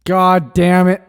God damn it.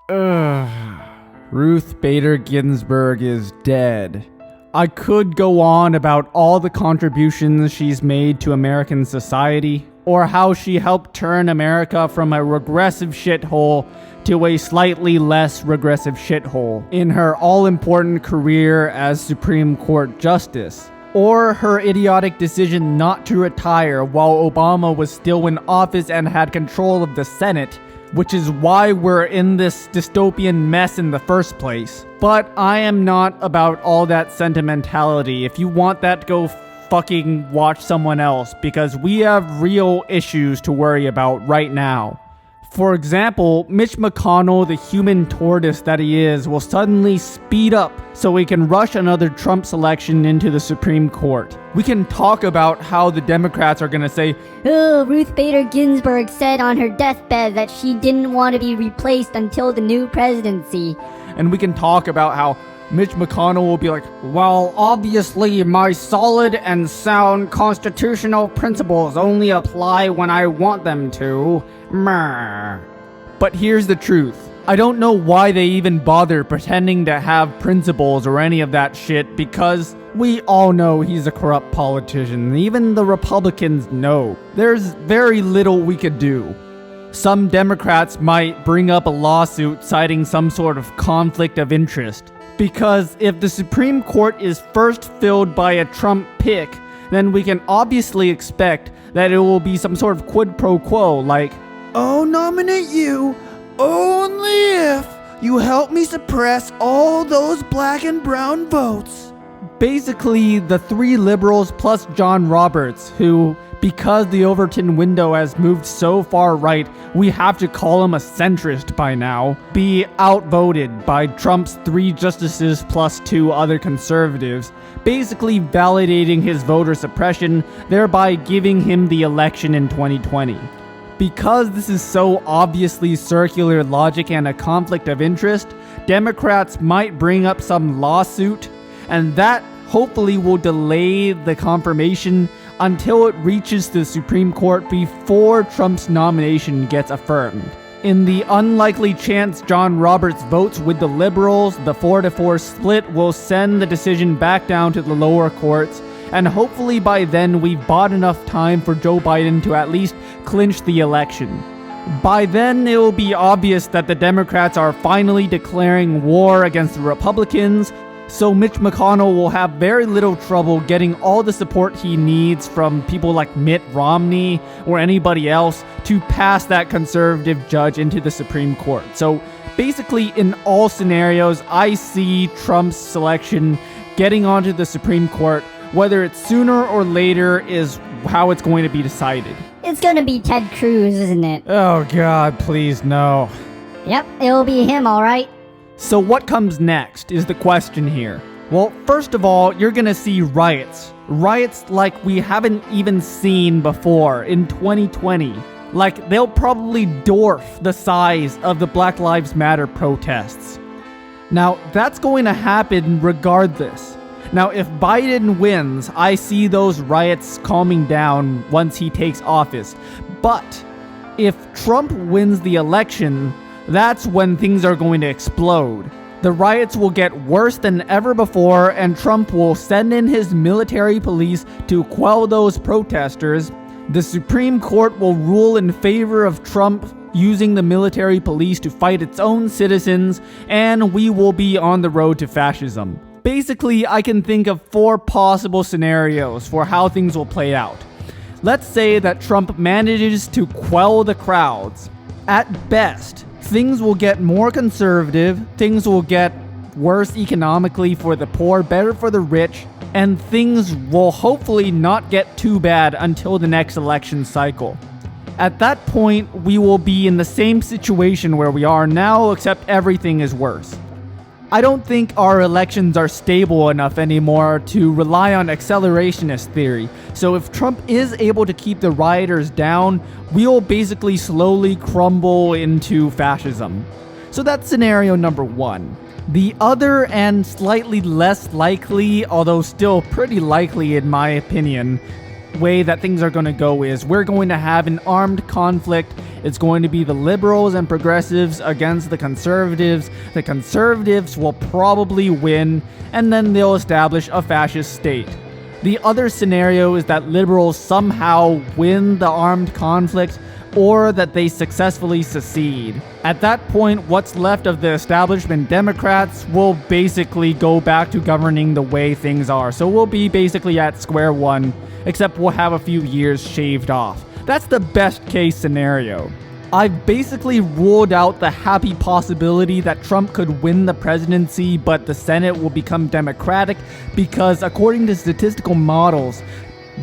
Ugh. Ruth Bader Ginsburg is dead. I could go on about all the contributions she's made to American society, or how she helped turn America from a regressive shithole to a slightly less regressive shithole in her all-important career as Supreme Court Justice, or her idiotic decision not to retire while Obama was still in office and had control of the Senate, which is why we're in this dystopian mess in the first place. But I am not about all that sentimentality. If you want that, go fucking watch someone else, because we have real issues to worry about right now. For example, Mitch McConnell, the human tortoise that he is, will suddenly speed up so he can rush another Trump selection into the Supreme Court. We can talk about how the Democrats are gonna say, "Oh, Ruth Bader Ginsburg said on her deathbed that she didn't want to be replaced until the new presidency." And we can talk about how Mitch McConnell will be like, "Well, obviously my solid and sound constitutional principles only apply when I want them to. Meh." But here's the truth. I don't know why they even bother pretending to have principles or any of that shit, because we all know he's a corrupt politician. Even the Republicans know. There's very little we could do. Some Democrats might bring up a lawsuit citing some sort of conflict of interest. Because if the Supreme Court is first filled by a Trump pick, then we can obviously expect that it will be some sort of quid pro quo, like, "I'll nominate you only if you help me suppress all those black and brown votes." Basically, the three liberals plus John Roberts, who, because the Overton window has moved so far right, we have to call him a centrist by now, be outvoted by Trump's 3 justices plus 2 other conservatives, basically validating his voter suppression, thereby giving him the election in 2020. Because this is so obviously circular logic and a conflict of interest, Democrats might bring up some lawsuit, and that hopefully will delay the confirmation until it reaches the Supreme Court before Trump's nomination gets affirmed. In the unlikely chance John Roberts votes with the liberals, the 4-4 split will send the decision back down to the lower courts, and hopefully by then we've bought enough time for Joe Biden to at least clinch the election. By then, it will be obvious that the Democrats are finally declaring war against the Republicans, so Mitch McConnell will have very little trouble getting all the support he needs from people like Mitt Romney or anybody else to pass that conservative judge into the Supreme Court. So basically, in all scenarios, I see Trump's selection getting onto the Supreme Court. Whether it's sooner or later is how it's going to be decided. It's gonna be Ted Cruz, isn't it? Oh God, please no. Yep, it'll be him, alright. So what comes next is the question here. Well, first of all, you're gonna see riots. Riots like we haven't even seen before in 2020. Like, they'll probably dwarf the size of the Black Lives Matter protests. Now, that's going to happen regardless. Now, if Biden wins, I see those riots calming down once he takes office. But if Trump wins the election, that's when things are going to explode. The riots will get worse than ever before, and Trump will send in his military police to quell those protesters. The Supreme Court will rule in favor of Trump using the military police to fight its own citizens, and we will be on the road to fascism. Basically, I can think of 4 possible scenarios for how things will play out. Let's say that Trump manages to quell the crowds. At best, things will get more conservative, things will get worse economically for the poor, better for the rich, and things will hopefully not get too bad until the next election cycle. At that point, we will be in the same situation where we are now, except everything is worse. I don't think our elections are stable enough anymore to rely on accelerationist theory. So if Trump is able to keep the rioters down, we'll basically slowly crumble into fascism. So that's scenario number 1. The other and slightly less likely, although still pretty likely in my opinion, way that things are going to go is we're going to have an armed conflict It's going to be the liberals and progressives against the conservatives. The conservatives will probably win, and then they'll establish a fascist state. The other scenario is that liberals somehow win the armed conflict, or that they successfully secede. At that point, what's left of the establishment Democrats will basically go back to governing the way things are. So we'll be basically at square one, except we'll have a few years shaved off. That's the best case scenario. I've basically ruled out the happy possibility that Trump could win the presidency, but the Senate will become Democratic, because according to statistical models,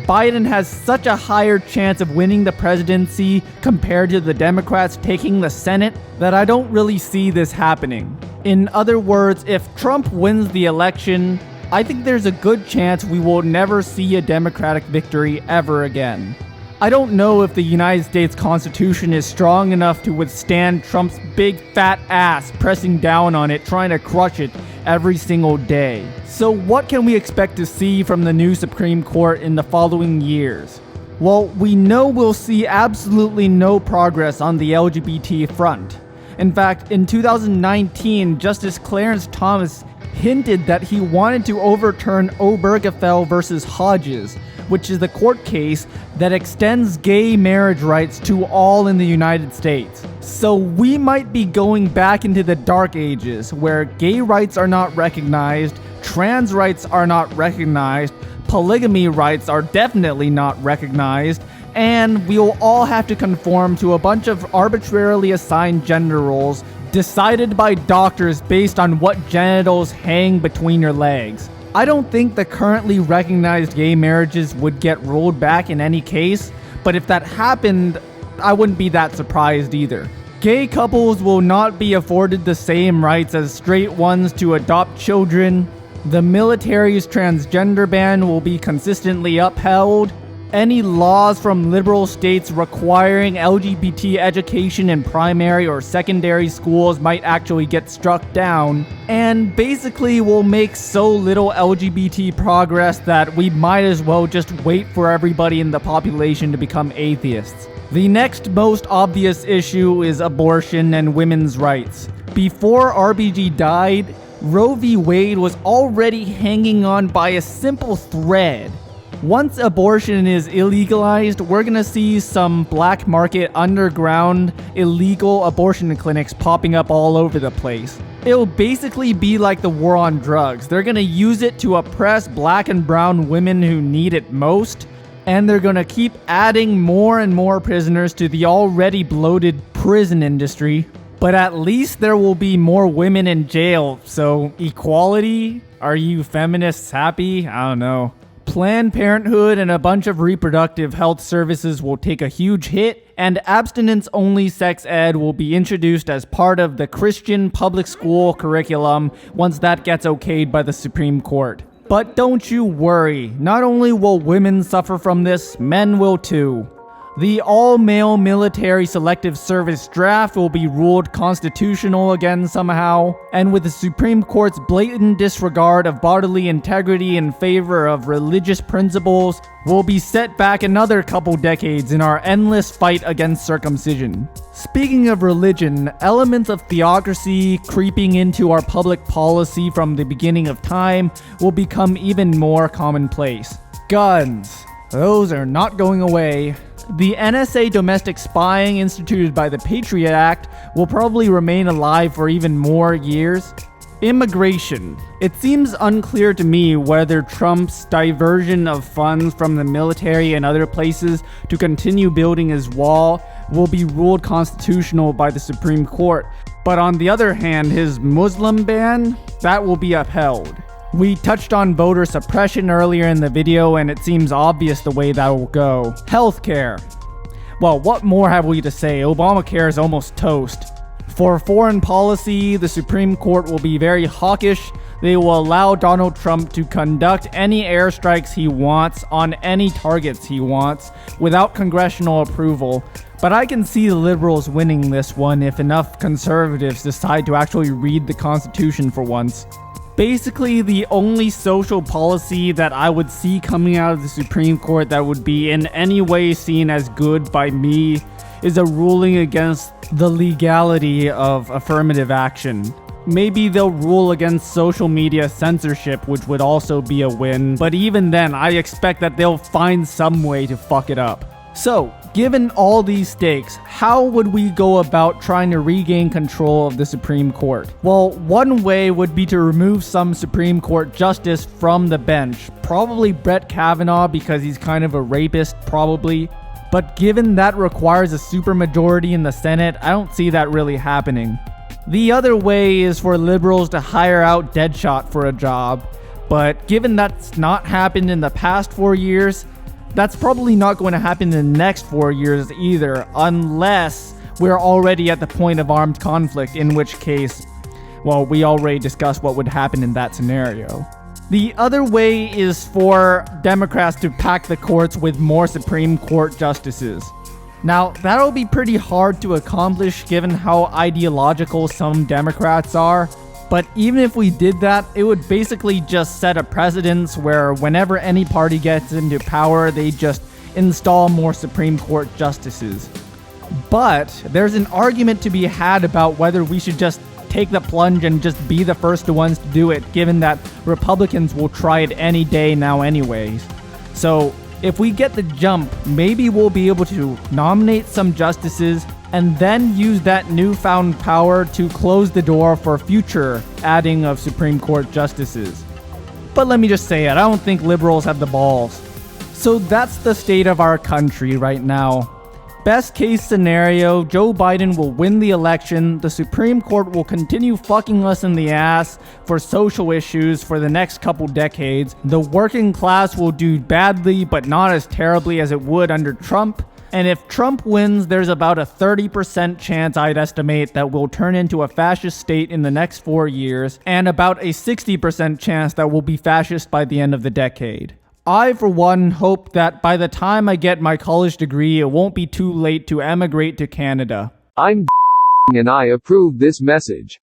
Biden has such a higher chance of winning the presidency compared to the Democrats taking the Senate that I don't really see this happening. In other words, if Trump wins the election, I think there's a good chance we will never see a Democratic victory ever again. I don't know if the United States Constitution is strong enough to withstand Trump's big fat ass pressing down on it, trying to crush it every single day. So what can we expect to see from the new Supreme Court in the following years? Well, we know we'll see absolutely no progress on the LGBT front. In fact, in 2019, Justice Clarence Thomas hinted that he wanted to overturn Obergefell versus Hodges, which is the court case that extends gay marriage rights to all in the United States. So we might be going back into the dark ages, where gay rights are not recognized, trans rights are not recognized, polygamy rights are definitely not recognized, and we will all have to conform to a bunch of arbitrarily assigned gender roles decided by doctors based on what genitals hang between your legs. I don't think the currently recognized gay marriages would get rolled back in any case, but if that happened, I wouldn't be that surprised either. Gay couples will not be afforded the same rights as straight ones to adopt children. The military's transgender ban will be consistently upheld. Any laws from liberal states requiring LGBT education in primary or secondary schools might actually get struck down, and basically will make so little LGBT progress that we might as well just wait for everybody in the population to become atheists. The next most obvious issue is abortion and women's rights. Before RBG died, Roe v. Wade was already hanging on by a simple thread. Once abortion is illegalized, we're gonna see some black market, underground, illegal abortion clinics popping up all over the place. It'll basically be like the war on drugs. They're gonna use it to oppress black and brown women who need it most, and they're gonna keep adding more and more prisoners to the already bloated prison industry. But at least there will be more women in jail, so equality? Are you feminists happy? I don't know. Planned Parenthood and a bunch of reproductive health services will take a huge hit, and abstinence-only sex ed will be introduced as part of the Christian public school curriculum once that gets okayed by the Supreme Court. But don't you worry, not only will women suffer from this, men will too. The all-male military selective service draft will be ruled constitutional again somehow, and with the Supreme Court's blatant disregard of bodily integrity in favor of religious principles, we'll be set back another couple decades in our endless fight against circumcision. Speaking of religion, elements of theocracy creeping into our public policy from the beginning of time will become even more commonplace. Guns. Those are not going away. The NSA domestic spying instituted by the Patriot Act will probably remain alive for even more years. Immigration. It seems unclear to me whether Trump's diversion of funds from the military and other places to continue building his wall will be ruled constitutional by the Supreme Court. But on the other hand, his Muslim ban, that will be upheld. We touched on voter suppression earlier in the video, and it seems obvious the way that will go. Healthcare. Well, what more have we to say? Obamacare is almost toast. For foreign policy, the Supreme Court will be very hawkish. They will allow Donald Trump to conduct any airstrikes he wants on any targets he wants without congressional approval. But I can see the liberals winning this one if enough conservatives decide to actually read the Constitution for once. Basically, the only social policy that I would see coming out of the Supreme Court that would be in any way seen as good by me is a ruling against the legality of affirmative action. Maybe they'll rule against social media censorship, which would also be a win, but even then, I expect that they'll find some way to fuck it up. So, given all these stakes, how would we go about trying to regain control of the Supreme Court? Well, one way would be to remove some Supreme Court justice from the bench. Probably Brett Kavanaugh, because he's kind of a rapist, probably. But given that requires a supermajority in the Senate, I don't see that really happening. The other way is for liberals to hire out Deadshot for a job. But given that's not happened in the past 4 years, that's probably not going to happen in the next 4 years either, unless we're already at the point of armed conflict, in which case, well, we already discussed what would happen in that scenario. The other way is for Democrats to pack the courts with more Supreme Court justices. Now, that'll be pretty hard to accomplish given how ideological some Democrats are. But even if we did that, it would basically just set a precedence where whenever any party gets into power, they just install more Supreme Court justices. But there's an argument to be had about whether we should just take the plunge and just be the first ones to do it, given that Republicans will try it any day now anyways. So if we get the jump, maybe we'll be able to nominate some justices and then use that newfound power to close the door for future adding of Supreme Court justices. But let me just say it, I don't think liberals have the balls. So that's the state of our country right now. Best case scenario, Joe Biden will win the election, the Supreme Court will continue fucking us in the ass for social issues for the next couple decades, the working class will do badly but not as terribly as it would under Trump, and if Trump wins, there's about a 30% chance, I'd estimate, that we'll turn into a fascist state in the next 4 years, and about a 60% chance that we'll be fascist by the end of the decade. I, for one, hope that by the time I get my college degree, it won't be too late to emigrate to Canada. I'm and I approve this message.